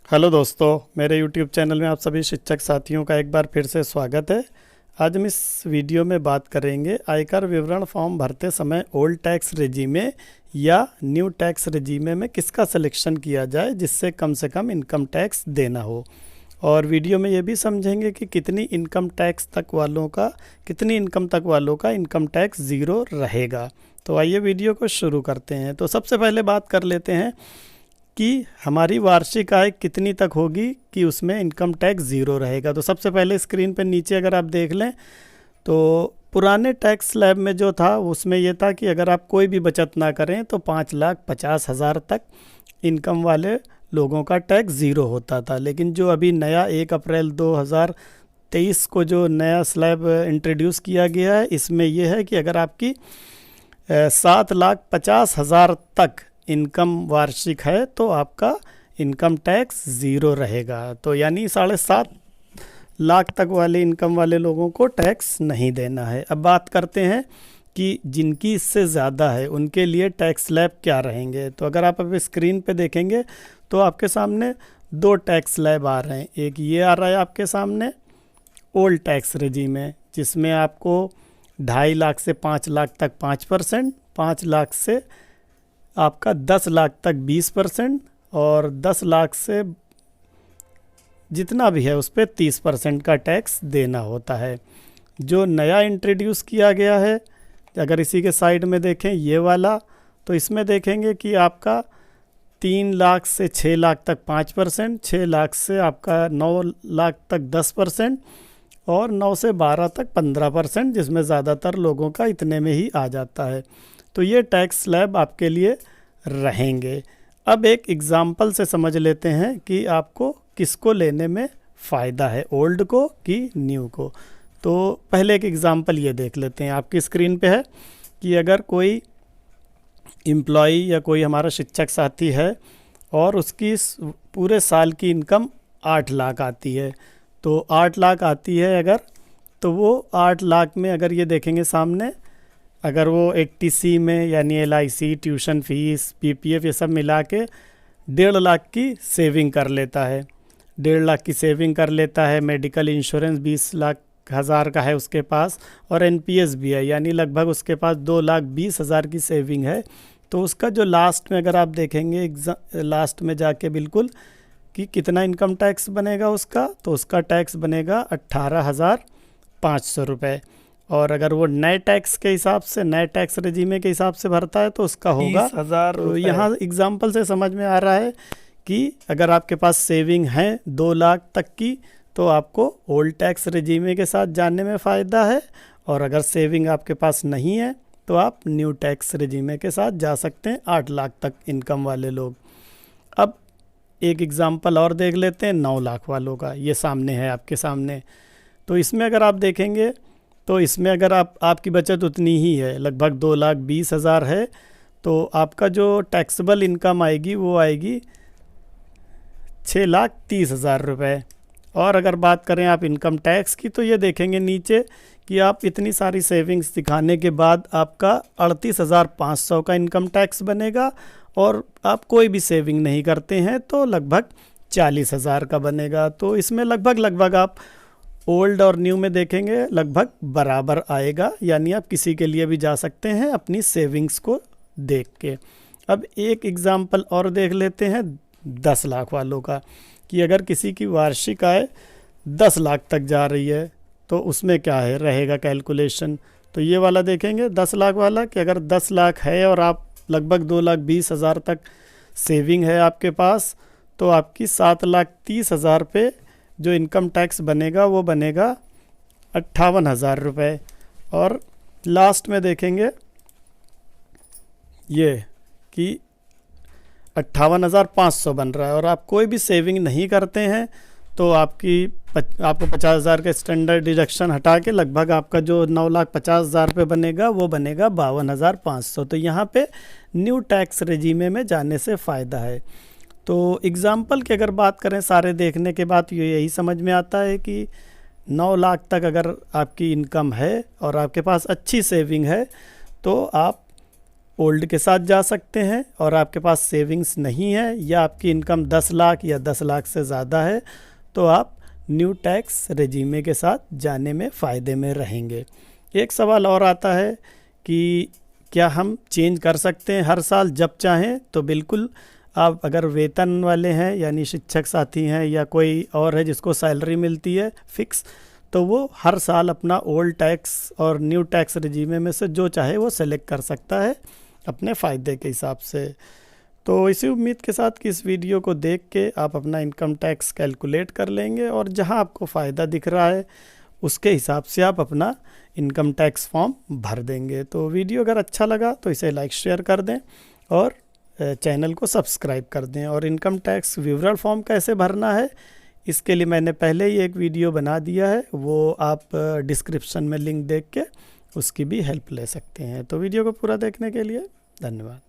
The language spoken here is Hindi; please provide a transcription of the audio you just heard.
हेलो दोस्तों, मेरे YouTube चैनल में आप सभी शिक्षक साथियों का एक बार फिर से स्वागत है। आज हम इस वीडियो में बात करेंगे आयकर विवरण फॉर्म भरते समय ओल्ड टैक्स रेजीमे या न्यू टैक्स रेजीमे में किसका सिलेक्शन किया जाए जिससे कम से कम इनकम टैक्स देना हो। और वीडियो में ये भी समझेंगे कि कितनी इनकम तक वालों का इनकम टैक्स ज़ीरो रहेगा। तो आइए वीडियो को शुरू करते हैं। तो सबसे पहले बात कर लेते हैं कि हमारी वार्षिक आय कितनी तक होगी कि उसमें इनकम टैक्स ज़ीरो रहेगा। तो सबसे पहले स्क्रीन पर नीचे अगर आप देख लें तो पुराने टैक्स स्लैब में जो था उसमें यह था कि अगर आप कोई भी बचत ना करें तो 5,50,000 तक इनकम वाले लोगों का टैक्स ज़ीरो होता था। लेकिन जो अभी नया 1 अप्रैल 2023 को जो नया स्लैब इंट्रोड्यूस किया गया है, इसमें यह है कि अगर आपकी 7,50,000 तक इनकम वार्षिक है तो आपका इनकम टैक्स ज़ीरो रहेगा। तो यानी 7.5 लाख तक वाले इनकम वाले लोगों को टैक्स नहीं देना है। अब बात करते हैं कि जिनकी इससे ज़्यादा है उनके लिए टैक्स स्लैब क्या रहेंगे। तो अगर आप अभी स्क्रीन पे देखेंगे तो आपके सामने 2 टैक्स स्लैब आ रहे हैं। एक ये आ रहा है आपके सामने ओल्ड टैक्स रेजीम है, जिसमें आपको 2.5 लाख से 5 लाख तक 5%, 5 लाख से आपका 10 लाख तक 20% और 10 लाख से जितना भी है उस पर 30% का टैक्स देना होता है। जो नया इंट्रोड्यूस किया गया है, अगर इसी के साइड में देखें ये वाला, तो इसमें देखेंगे कि आपका 3 लाख से 6 लाख तक 5%, 6 लाख से आपका 9 लाख तक 10% और 9 से 12 तक 15%, जिसमें ज़्यादातर लोगों का इतने में ही आ जाता है। तो ये टैक्स स्लैब आपके लिए रहेंगे। अब एक एग्ज़ाम्पल से समझ लेते हैं कि आपको किसको लेने में फ़ायदा है, ओल्ड को कि न्यू को। तो पहले एक एग्ज़ाम्पल ये देख लेते हैं। आपकी स्क्रीन पे है कि अगर कोई एम्प्लॉई या कोई हमारा शिक्षक साथी है और उसकी पूरे साल की इनकम 8 लाख आती है, तो 8 लाख आती है अगर, तो वो 8 लाख में अगर ये देखेंगे सामने, अगर वो 80C में यानी LIC, ट्यूशन फीस, PPF ये सब मिला के 1.5 लाख की सेविंग कर लेता है। 1.5 लाख की सेविंग कर लेता है। मेडिकल इंश्योरेंस 20,00,000 का है उसके पास और NPS भी है, यानी लगभग उसके पास 2,20,000 की सेविंग है। तो उसका जो लास्ट में अगर आप देखेंगे लास्ट में जाके बिल्कुल कि कितना इनकम टैक्स बनेगा उसका, तो उसका टैक्स बनेगा 18,500 रुपये। और अगर वो नए टैक्स के हिसाब से, नए टैक्स रेजीमे के हिसाब से भरता है तो उसका होगा 30,000। तो यहाँ एग्जाम्पल से समझ में आ रहा है कि अगर आपके पास सेविंग है 2 लाख तक की तो आपको ओल्ड टैक्स रेजीमे के साथ जाने में फ़ायदा है, और अगर सेविंग आपके पास नहीं है तो आप न्यू टैक्स रेजीमे के साथ जा सकते हैं, 8 लाख तक इनकम वाले लोग। अब एक एग्ज़ाम्पल और देख लेते हैं 9 लाख वालों का। ये सामने है आपके सामने। तो इसमें अगर आप देखेंगे तो इसमें अगर आपकी बचत उतनी ही है, लगभग 2,20,000 है, तो आपका जो टैक्सेबल इनकम आएगी वो आएगी 6,30,000 रुपये। और अगर बात करें आप इनकम टैक्स की, तो ये देखेंगे नीचे कि आप इतनी सारी सेविंग्स दिखाने के बाद आपका 38,500 का इनकम टैक्स बनेगा, और आप कोई भी सेविंग नहीं करते हैं तो लगभग 40,000 का बनेगा। तो इसमें लगभग आप ओल्ड और न्यू में देखेंगे लगभग बराबर आएगा, यानी आप किसी के लिए भी जा सकते हैं अपनी सेविंग्स को देख के। अब एक एग्ज़ाम्पल और देख लेते हैं 10 लाख वालों का, कि अगर किसी की वार्षिक आय 10 लाख तक जा रही है तो उसमें क्या है रहेगा कैलकुलेशन। तो ये वाला देखेंगे 10 लाख वाला, कि अगर 10 लाख है और आप लगभग 2,20,000 तक सेविंग है आपके पास, तो आपकी 7,30,000 पे जो इनकम टैक्स बनेगा वो बनेगा 58,000 रुपये। और लास्ट में देखेंगे ये कि 58,500 बन रहा है, और आप कोई भी सेविंग नहीं करते हैं तो आपको 50,000 का स्टैंडर्ड डिडक्शन हटा के लगभग आपका जो 9,50,000 पे बनेगा वो बनेगा 52,500। तो यहाँ पे न्यू टैक्स रेजीमे में जाने से फ़ायदा है। तो एग्ज़ाम्पल की अगर बात करें सारे देखने के बाद यही समझ में आता है कि 9 लाख तक अगर आपकी इनकम है और आपके पास अच्छी सेविंग है तो आप ओल्ड के साथ जा सकते हैं और आपके पास सेविंग्स नहीं है या आपकी इनकम 10 लाख या 10 लाख से ज़्यादा है तो आप न्यू टैक्स रेजीमे के साथ जाने में फ़ायदे में रहेंगे। एक सवाल और आता है कि क्या हम चेंज कर सकते हैं हर साल जब चाहें? तो बिल्कुल, आप अगर वेतन वाले हैं यानी शिक्षक साथी हैं या कोई और है जिसको सैलरी मिलती है फिक्स, तो वो हर साल अपना ओल्ड टैक्स और न्यू टैक्स रेजीमे में से जो चाहे वो सेलेक्ट कर सकता है अपने फ़ायदे के हिसाब से। तो इसी उम्मीद के साथ कि इस वीडियो को देख के आप अपना इनकम टैक्स कैलकुलेट कर लेंगे और जहां आपको फ़ायदा दिख रहा है उसके हिसाब से आप अपना इनकम टैक्स फॉर्म भर देंगे। तो वीडियो अगर अच्छा लगा तो इसे लाइक शेयर कर दें और चैनल को सब्सक्राइब कर दें। और इनकम टैक्स विवरण फॉर्म कैसे भरना है इसके लिए मैंने पहले ही एक वीडियो बना दिया है, वो आप डिस्क्रिप्शन में लिंक देख के उसकी भी हेल्प ले सकते हैं। तो वीडियो को पूरा देखने के लिए धन्यवाद।